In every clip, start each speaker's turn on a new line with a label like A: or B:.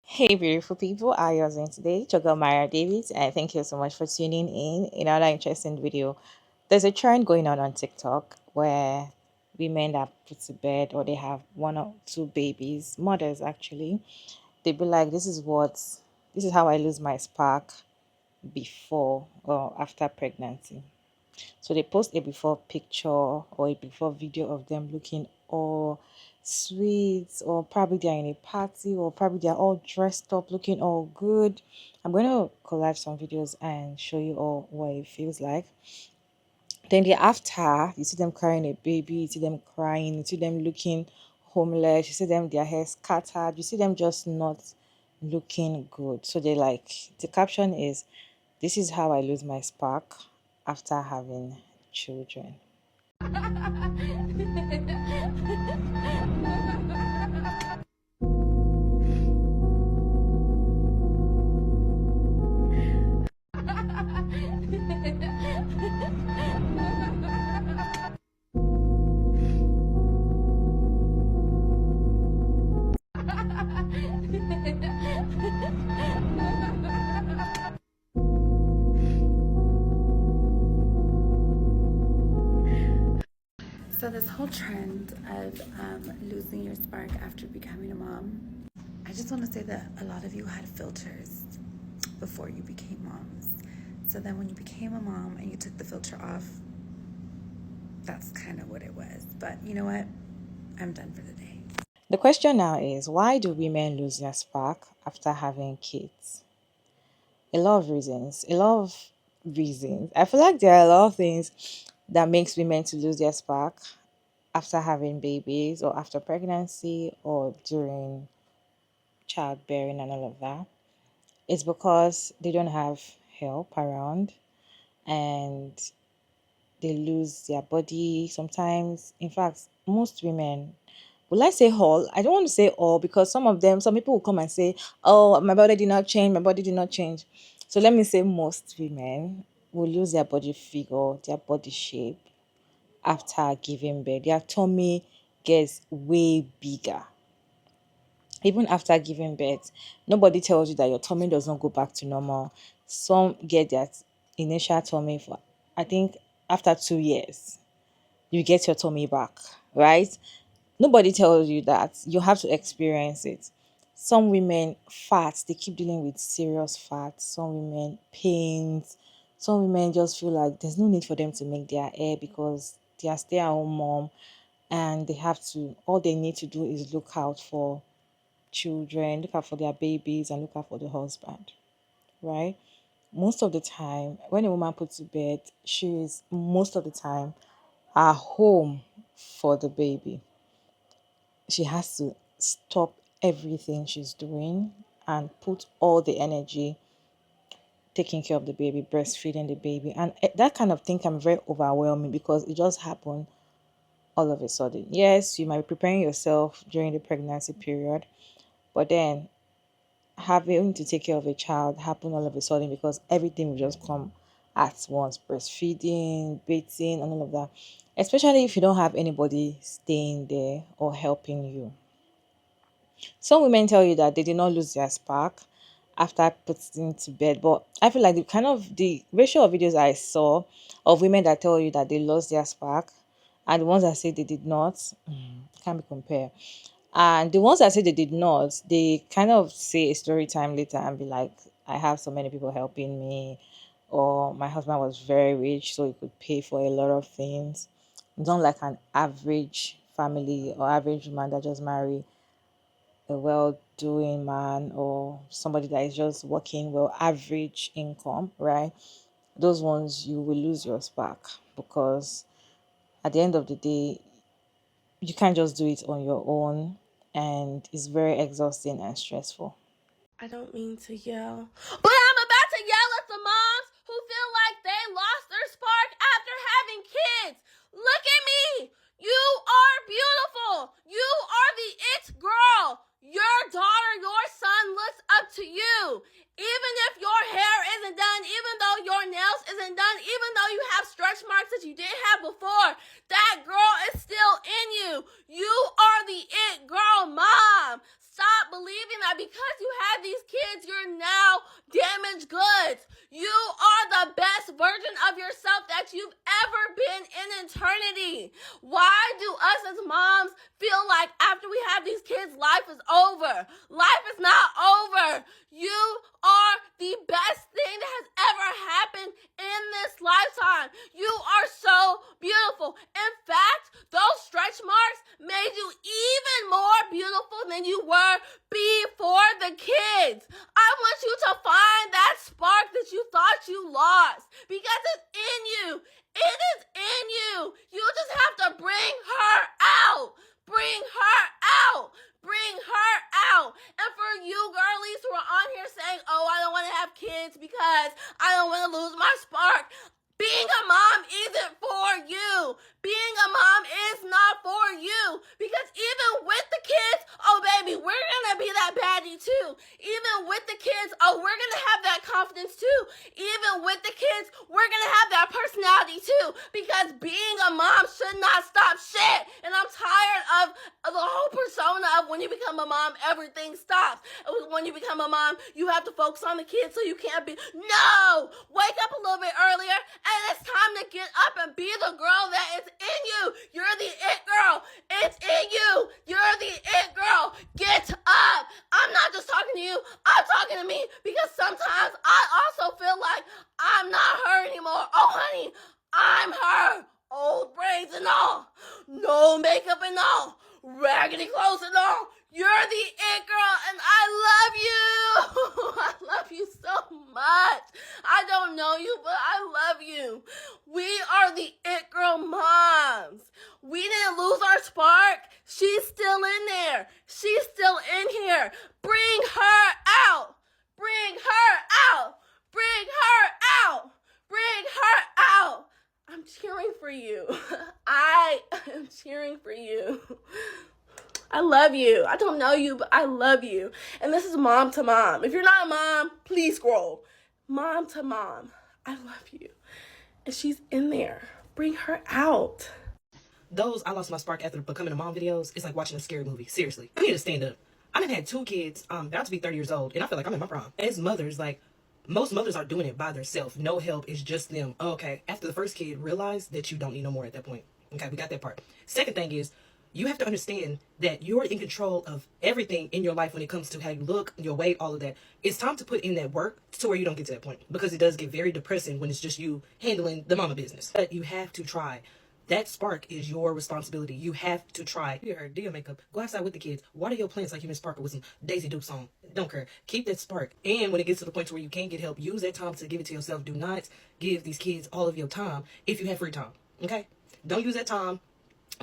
A: Hey, beautiful people, how are you all doing today? It's your girl Maya Davis, and thank you so much for tuning in. Another interesting video. There's a trend going on TikTok where women that put to bed or they have one or two babies, mothers actually, they be like, this is how I lose my spark before or after pregnancy. So they post a before picture or a before video of them looking all sweet, or probably they're in a party, or probably they're all dressed up looking all good. I'm going to collage some videos and show you all what it feels like. Then the after, you see them carrying a baby, you see them crying, you see them looking homeless, you see them their hair scattered, you see them just not looking good. So they like, the caption is, this is how I lose my spark after having children.
B: So this whole trend of losing your spark after becoming a mom, I just want to say that a lot of you had filters before you became moms. So then when you became a mom and you took the filter off, that's kind of what it was. But you know what? I'm done for the day.
A: The question now is, why do women lose their spark after having kids? A lot of reasons. A lot of reasons. I feel like there are a lot of things that makes women to lose their spark after having babies or after pregnancy or during childbearing and all of that. It's because they don't have help around, and they lose their body sometimes. In fact, most women, will I say all? I don't want to say all, because some people will come and say, oh, my body did not change, my body did not change. So let me say most women will lose their body figure, their body shape after giving birth. Their tummy gets way bigger. Even after giving birth, nobody tells you that your tummy does not go back to normal. Some get that initial tummy for, I think, after 2 years, you get your tummy back, right? Nobody tells you that. You have to experience it. Some women, fat, they keep dealing with serious fat. Some women, pains. Some women just feel like there's no need for them to make their hair because they are stay at home mom, and they have to, all they need to do is look out for children, look out for their babies, and look out for the husband, right? Most of the time, when a woman puts to bed, she is most of the time at home for the baby. She has to stop everything she's doing and put all the energy taking care of the baby, breastfeeding the baby. And that kind of thing can be very overwhelming because it just happened all of a sudden. Yes, you might be preparing yourself during the pregnancy period, but then having to take care of a child happen all of a sudden because everything will just come at once, breastfeeding, bathing, and all of that. Especially if you don't have anybody staying there or helping you. Some women tell you that they did not lose their spark after putting to bed, but I feel like the ratio of videos I saw of women that tell you that they lost their spark and the ones that say they did not, can't be compared. And the ones that say they did not, they kind of say a story time later and be like, I have so many people helping me, or my husband was very rich, so he could pay for a lot of things. Not like an average family or average man that just marry a well doing man or somebody that is just working well, average income, right? Those ones you will lose your spark because at the end of the day, you can't just do it on your own, and it's very exhausting and stressful.
C: I don't mean to yell, but I'm about to yell at the moms who feel like they lost their spark after having kids. Look at me. You are beautiful. You are the it girl. Your daughter, your son looks up to you. Even if your hair isn't done, even though your nails isn't done, even though you have stress stretch marks that you didn't have before. That girl is still in you. You are the it girl mom. Stop believing that because you have these kids, you're now damaged goods. You are the best version of yourself that you've ever been in eternity. Why do us as moms feel like after we have these kids, life is over? Life is not over. You are the best thing that has ever happened in this lifetime. You are so beautiful. In fact, those stretch marks made you even more beautiful than you were before the kids. I want you to find that spark that you thought you lost because it's in you. It is in you. You just have to bring her out. Bring her out. Bring her out. And for you girlies who are on here saying, oh, I don't want to have kids because I don't want to lose my spark. Being a mom isn't for you. Being a mom is not for you. Because even with the kids, oh baby, we're going to be that baddie too. Even with the kids, oh, we're going to have that confidence too. Even with the kids, we're going to have that personality too. Because being a mom should not stop shit. And I'm tired of the whole persona of when you become a mom, everything stops. When you become a mom, you have to focus on the kids so you can't be. No! Wake up a little bit earlier. And it's time to get up and be the girl that is in you. You're the it girl. It's in you. You're the it girl. Get up. I'm not just talking to you. I'm talking to me because sometimes I also feel like I'm not her anymore. Oh, honey, I'm her. Old braids and all. No makeup and all. Raggedy clothes and all. You're the it girl and I love you. I love you so much. I don't know you, but I love you. We are the it girl moms. We didn't lose our spark. She's still in there. She's still in here. Bring her out. Bring her out. Bring her out. Bring her out. I'm cheering for you. I am cheering for you. I love you. I don't know you, but I love you. And this is mom to mom. If you're not a mom, please scroll. Mom to mom. I love you. And she's in there. Bring her out.
D: Those I lost my spark after becoming a mom videos, it's like watching a scary movie. Seriously. I need to stand up. I done had 2 kids, about to be 30 years old, and I feel like I'm in my prime. As mothers, like, most mothers are doing it by themselves. No help. It's just them. Okay. After the first kid, realize that you don't need no more at that point. Okay. We got that part. Second thing is, you have to understand that you're in control of everything in your life when it comes to how you look, your weight, all of that. It's time to put in that work to where you don't get to that point, because it does get very depressing when it's just you handling the mama business. But you have to try. That spark is your responsibility. You have to try. Do your makeup. Go outside with the kids. Water your plants like you Miss Parker with some Daisy Dukes on. Don't care. Keep that spark. And when it gets to the point where you can't get help, use that time to give it to yourself. Do not give these kids all of your time if you have free time. Okay? Don't use that time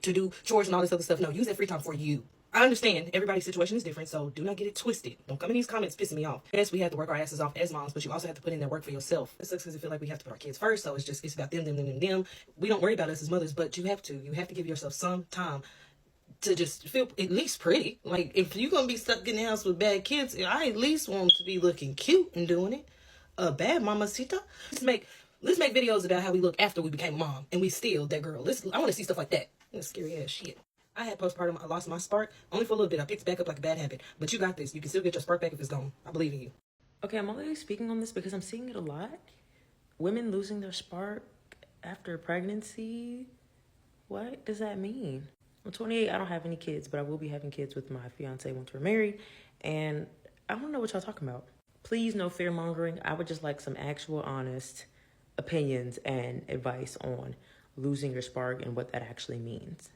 D: to do chores and all this other stuff. No, use that free time for you. I understand everybody's situation is different, so do not get it twisted. Don't come in these comments pissing me off. Yes, we have to work our asses off as moms, but you also have to put in that work for yourself. It sucks because I feel like we have to put our kids first, so it's about them. We don't worry about us as mothers, but you have to give yourself some time to just feel at least pretty. Like, if you're gonna be stuck in the house with bad kids, I at least want to be looking cute and doing it. Bad mamacita. Let's make videos about how we look after we became a mom and we still that girl. I want to see stuff like that. That's scary ass shit. I had postpartum. I lost my spark only for a little bit. I picked it back up like a bad habit. But you got this. You can still get your spark back if it's gone. I believe in you.
E: Okay, I'm only speaking on this because I'm seeing it a lot. Women losing their spark after pregnancy. What does that mean? I'm 28. I don't have any kids, but I will be having kids with my fiance once we're married. And I don't know what y'all talking about. Please, no fear mongering. I would just like some actual honest opinions and advice on losing your spark and what that actually means.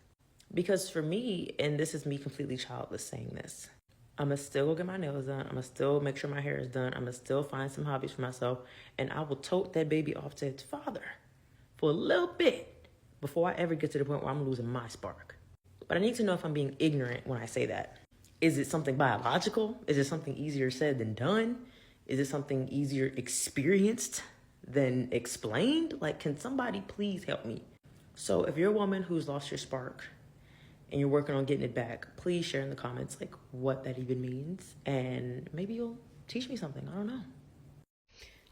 E: Because for me, and this is me completely childless saying this, I'm going to still go get my nails done. I'm going to still make sure my hair is done. I'm going to still find some hobbies for myself. And I will tote that baby off to its father for a little bit before I ever get to the point where I'm losing my spark. But I need to know if I'm being ignorant when I say that. Is it something biological? Is it something easier said than done? Is it something easier experienced than explained? Like, can somebody please help me? So if you're a woman who's lost your spark and you're working on getting it back, please share in the comments like what that even means, and maybe you'll teach me something. I don't know.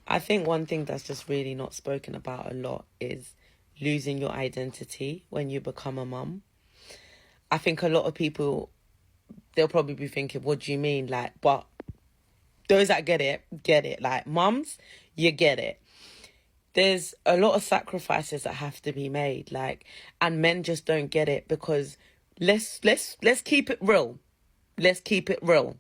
F: I think one thing that's just really not spoken about a lot is
E: losing your identity when you become a mum. I think a lot of people, they'll probably be thinking, what do you mean? Like, but those that get it. Like, mums, you get it. There's a lot of sacrifices that have to be made, like, and men just don't get it because let's keep it real. Let's keep it real.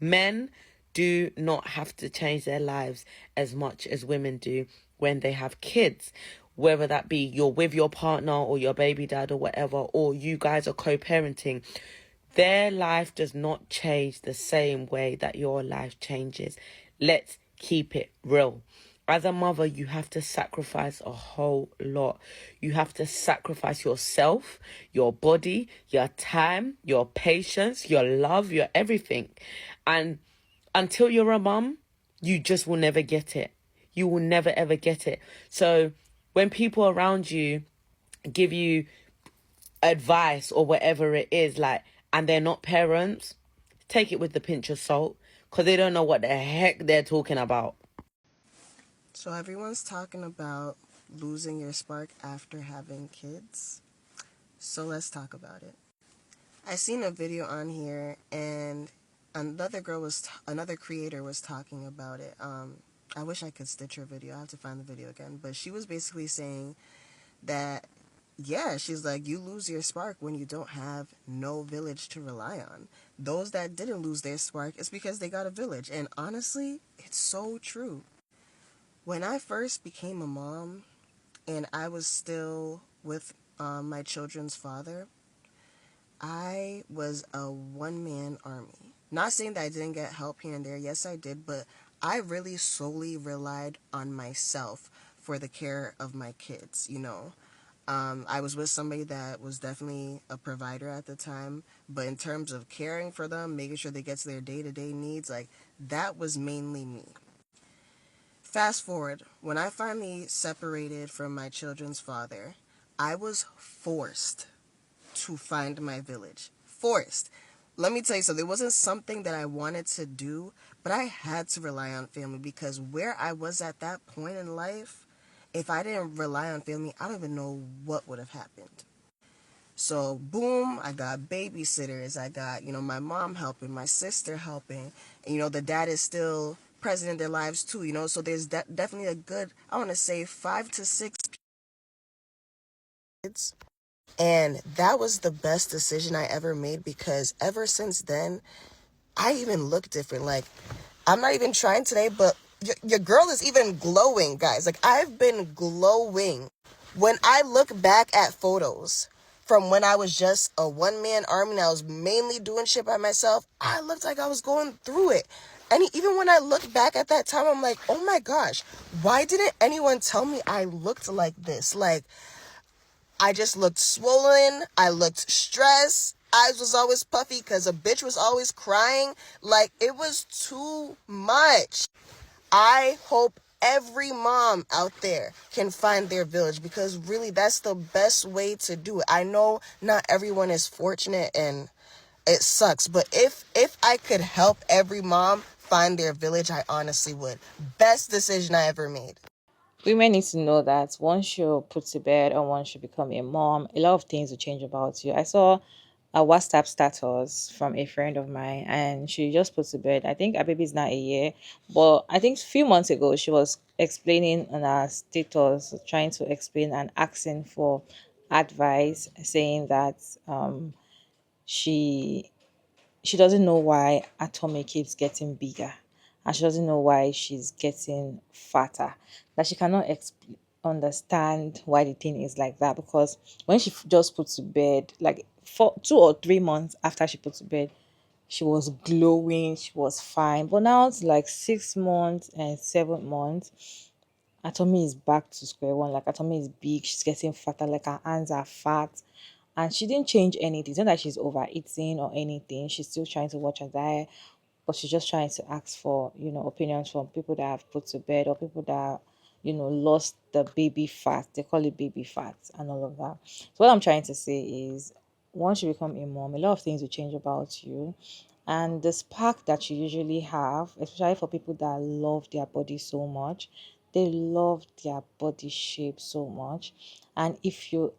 E: Men do not have to change their lives as much as women do when they have kids. Whether that be you're with your partner or your baby dad or whatever, or you guys are co-parenting, their life does not change the same way that your life changes. Let's keep it real. As a mother, you have to sacrifice a whole lot. You have to sacrifice yourself, your body, your time, your patience, your love, your everything. And until you're a mum, you just will never get it. You will never, ever get it. So when people around you give you advice or whatever it is, like, and they're not parents, take it with the pinch of salt because they don't know what the heck they're talking about.
F: So everyone's talking about losing your spark after having kids. So let's talk about it. I seen a video on here and another creator was talking about it. I wish I could stitch her video. I have to find the video again. But she was basically saying that, yeah, she's like, you lose your spark when you don't have no village to rely on. Those that didn't lose their spark, it's because they got a village. And honestly, it's so true. When I first became a mom and I was still with my children's father, I was a one-man army. Not saying that I didn't get help here and there. Yes, I did. But I really solely relied on myself for the care of my kids, you know. I was with somebody that was definitely a provider at the time. But in terms of caring for them, making sure they get to their day-to-day needs, like, that was mainly me. Fast forward, when I finally separated from my children's father, I was forced to find my village. Forced. Let me tell you something. It wasn't something that I wanted to do, but I had to rely on family because where I was at that point in life, if I didn't rely on family, I don't even know what would have happened. So, boom, I got babysitters. I got, my mom helping, my sister helping. And, the dad is still present in their lives too, So there's definitely a good, I want to say 5 to 6 kids. And that was the best decision I ever made because ever since then, I even look different. Like, I'm not even trying today, but your girl is even glowing, guys. Like, I've been glowing. When I look back at photos from when I was just a one-man army and I was mainly doing shit by myself, I looked like I was going through it. And even when I look back at that time, I'm like, oh my gosh, why didn't anyone tell me I looked like this? Like, I just looked swollen. I looked stressed. Eyes was always puffy because a bitch was always crying. Like, it was too much. I hope every mom out there can find their village because really that's the best way to do it. I know not everyone is fortunate and it sucks, but if I could help every mom find their village, I honestly would. Best decision I ever made.
A: Women need to know that once you're put to bed or once you become a mom, a lot of things will change about you. I saw a WhatsApp status from a friend of mine and she just put to bed. I think her baby's not a year, but I think a few months ago she was explaining on her status, trying to explain and asking for advice, saying that she she doesn't know why her tummy keeps getting bigger and she doesn't know why she's getting fatter. That she cannot understand why the thing is like that because when she just put to bed, like for 2 or 3 months after she put to bed, she was glowing, she was fine. But now it's like 6 months and 7 months. Her tummy is back to square one. Like her tummy is big, she's getting fatter, like her hands are fat. And she didn't change anything. It's not that she's overeating or anything. She's still trying to watch her diet, but she's just trying to ask for, opinions from people that have put to bed or people that, lost the baby fat. They call it baby fat and all of that. So what I'm trying to say is once you become a mom, a lot of things will change about you. And the spark that you usually have, especially for people that love their body so much, They love their body shape so much. And if you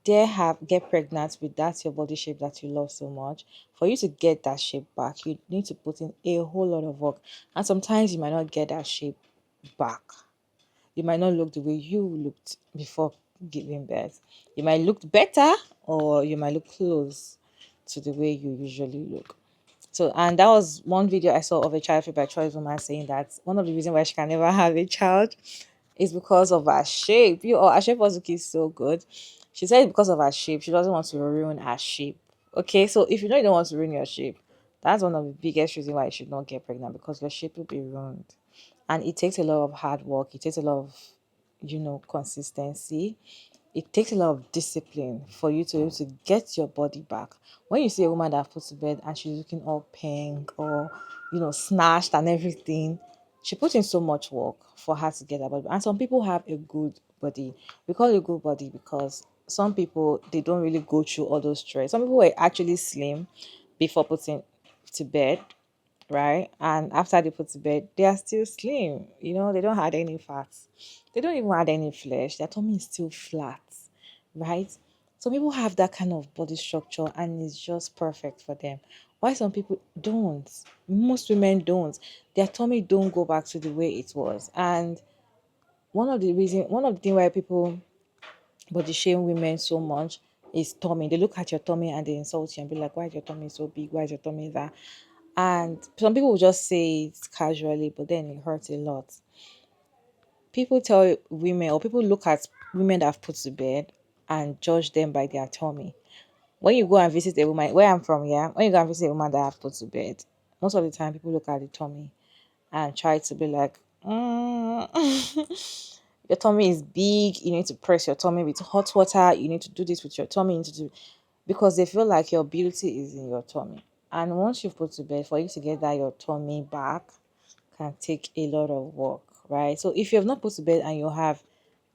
A: dare have get pregnant with that your body shape that you love so much, for you to get that shape back, you need to put in a whole lot of work. And sometimes you might not get that shape back. You might not look the way you looked before giving birth. You might look better, or you might look close to the way you usually look. So, and that was one video I saw of a child free by choice woman saying that one of the reasons why she can never have a child is because of her shape. Her shape was looking so good. She said because of her shape, she doesn't want to ruin her shape. Okay, so if you know you don't want to ruin your shape, that's one of the biggest reasons why you should not get pregnant, because your shape will be ruined. And it takes a lot of hard work, it takes a lot of, consistency. It takes a lot of discipline for you to be able to get your body back. When you see a woman that puts to bed and she's looking all pink or snatched and everything, she put in so much work for her to get her body. And some people have a good body. We call it a good body because some people, they don't really go through all those stress. Some people were actually slim before putting to bed, right? And after they put to bed, they are still slim. They don't add any fats. They don't even add any flesh. Their tummy is still flat, right? Some people have that kind of body structure and it's just perfect for them. Why some people don't? Most women don't. Their tummy don't go back to the way it was. And one of the things why people body shame women so much is tummy. They look at your tummy and they insult you and be like, why is your tummy so big? Why is your tummy that? And some people will just say it casually, but then it hurts a lot. People tell women, or people look at women that have put to bed and judge them by their tummy. When you go and visit a woman, where I'm from, yeah, when you go and visit a woman that have put to bed, most of the time people look at the tummy and try to be like, your tummy is big, you need to press your tummy with hot water, you need to do this with your tummy, you need to do, because they feel like your beauty is in your tummy. And once you've put to bed, for you to get that your tummy back can take a lot of work, right? So if you have not put to bed and you have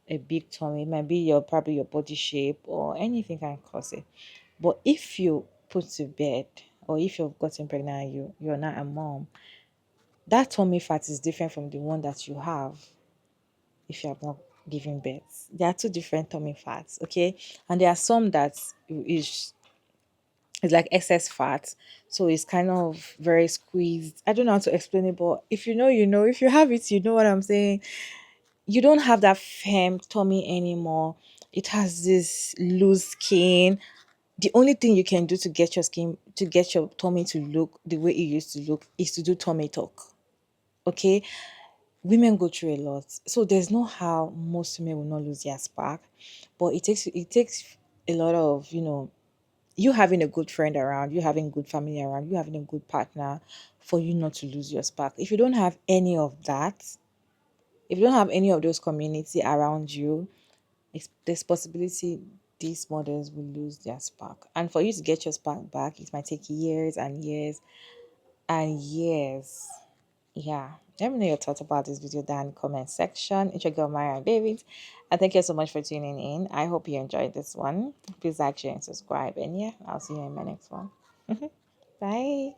A: a big tummy, it might be probably your body shape or anything can cause it. But if you put to bed, or if you've gotten pregnant and you're not a mom, that tummy fat is different from the one that you have if you have not given birth. There are two different tummy fats, okay? And there are some that is it's like excess fat, so it's kind of very squeezed. I don't know how to explain it, but if you know, you know. If you have it, you know what I'm saying. You don't have that firm tummy anymore. It has this loose skin. The only thing you can do to get your skin, to get your tummy to look the way it used to look, is to do tummy talk. Okay, women go through a lot, so there's no how most women will not lose their spark. But it takes a lot of, you having a good friend around, you having good family around, you having a good partner for you not to lose your spark. If you don't have any of that, if you don't have any of those community around you, there's possibility these mothers will lose their spark. And for you to get your spark back, it might take years and years and years. Yeah. Let me know your thoughts about this video down in the comment section. It's your girl Maya David. And thank you so much for tuning in. I hope you enjoyed this one. Please like, share, and subscribe. And yeah, I'll see you in my next one. Bye.